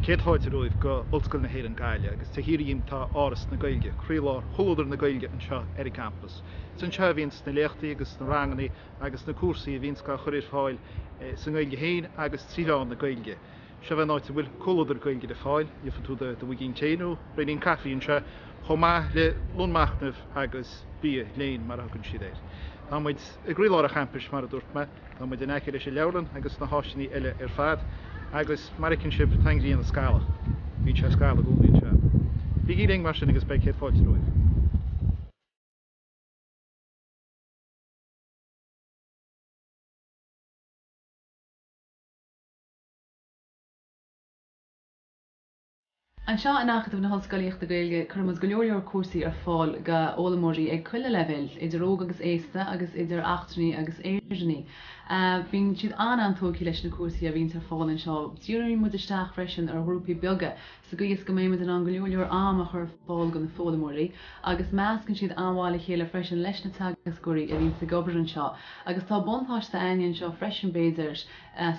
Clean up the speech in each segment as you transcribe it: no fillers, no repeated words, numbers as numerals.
Céad háite roimh go Ollscoil na hÉireann Gaeilge agus tá hÉireann tá Áras na Gaeilge, Chríolar chulúdar na Gaeilge an seo ar campus. San seo bhíonn na leachtaí agus na rangannaí agus na cuasaí bhíonn go chuir fáil san Gaeilge héin agus tríán na Gaeilge. Se bheith náid bhfuil chulúdar Gaeilge de fáil, ifa tú de bhuigín téanú, réirín cafií an seo chomá le lúnmachnamh agus bí léin mar agann siad éir. Tá muid i gríolar a campus mar a dúirt me, tá muid in aice leis leabhainn agus na háisinaí eile ar fad, agus maricin sib tangraí an scala. Bhín se scala gúnaín se. Bhí gíling mar sin agus beidh céad fáilte roimh. An seo in Acadamh na hOllscoilíochta Gaeilge chumas go leor cuasaí ar fáil go ólamóirí ag chuile level idir óg agus éasta agus idir achtraní agus éirní. Bhín siad an tógaí leis na cuasaí a bhíonn ar fáil an seo. Dúirí muid isteach freisin ar grúpaí beaga sa gcuias go méid an go leor am a chur fáil go na fólamóirí, agus meascann siad anmhála chéile freisin leis na tagascúirí a bhíonn sa gobar an seo. Agus tá buntáiste aon seo freisin béidir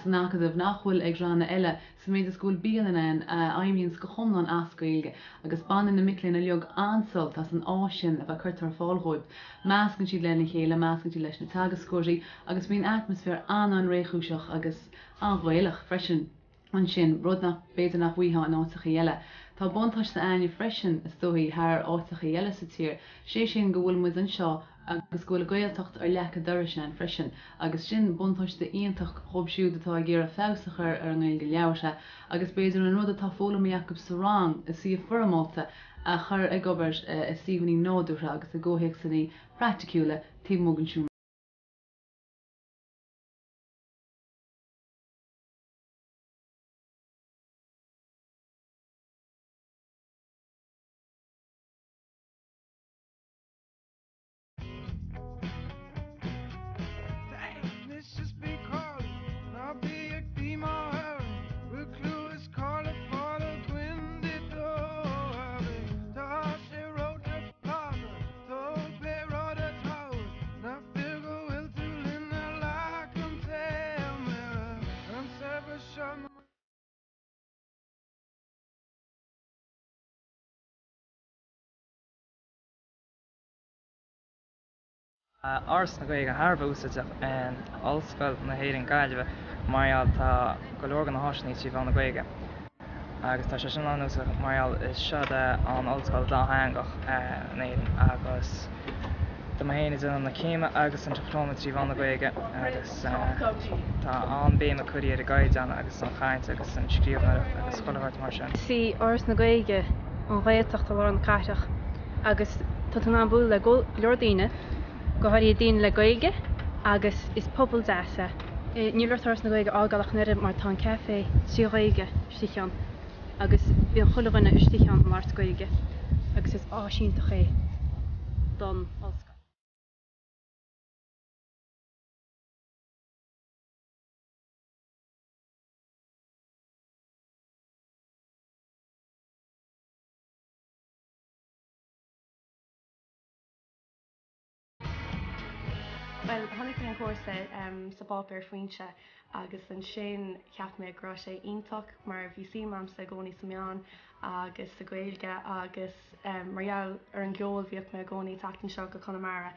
san Acadamh nachhfuil ag ranna eile sa méid a scúil bíalan aimíonn go chumlan as Gaeilge agus banan na miclín a leog ansal tas an áisin a bheith chuirtar fáilthóid. Meascann siad lena chéile, meascann siad leis na tagascúirí agus bhíon atmosfér an réchúiseach agus anmhailech freisin an sin rud nach béidir nach bhuithe an áiteach eile. Tá buntáiste aine freisin is dóthaí thar áiteach eile sa tír, sé sin go bhfuil muid an seo agus gúil Gaeltacht ar lecha doris an freisin, agus sin buntáiste ionintach chomhsiúd atá ag géar a fáisachar ar an Gaeilge leabharte, agus béidir an rud atá fólamíach go sarán is si formáilta a chur ag gobar is síhaní nádúra agus a ggóhéic sanní practicúla tímógan siúm. Áras na Gaeilge Harbh úsáideach an Ollscoil na hÉireann Gaillimh mariaal tá go leor na háisinaí trí bhean na Gaeilge. Agus tá sé sin an úsáideach mariaal is seo an Ollscoil dá hangach na hÉireann agus tá ma héana is na céime agus an diplóma trí bhean na Gaeilge agus tá an béim a chuirí ar a gaiideanna agus an chaint agus an scríomhnach agus choilehairt mar sin. Sí áras na Gaeilge an ghaeltacht a bhar an caiiteach agus tá an bhfuil le leor daoine go háirí daoine le Gaeilge agus is pobl deasa. Níor áras na Gaeilge ágalach neireadh mar tá café sí Gaeilge sticheann agus bhíon chuilehaine sticheann mar Gaeilge agus is áisiúnta é don Ollscoil. Well, tháinig mé an chóirsa sa bápéir faoinse agus an sin ceap mé grá sé ionach mar bhí simam sa gcónaí sa meán agus sa Gaeilge agus margheall ar an gceol bhíoh mé gcónaí tachtain seo go Conamara.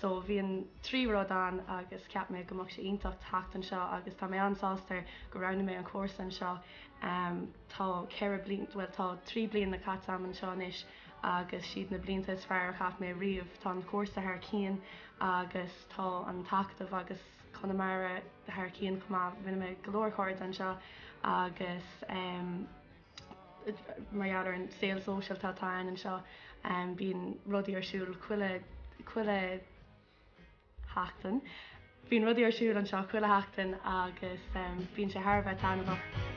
So bhíon trí rud an agus ceap mé go mbeadh sé ionach tachtain seo agus tá mé ansáastar go raibhna mé an chóirsa an seo tá ceithre bliain, well tá 3 bliain na catam an seo is agus siad na blianta is fearr chaith mé riamh tá an chóirsa thar cían agus tá an taachtamh agus Conamara thar cían chumá bhíonna mé go leor chóirt an seo agus margheall ar an saoil sóisial tátáin an seo bíon rudaí ar siúil cuile heachtain. Bhíon rudaí ar siúil an seo cuile heachtain agus bhíon sé thar bheith tanamh.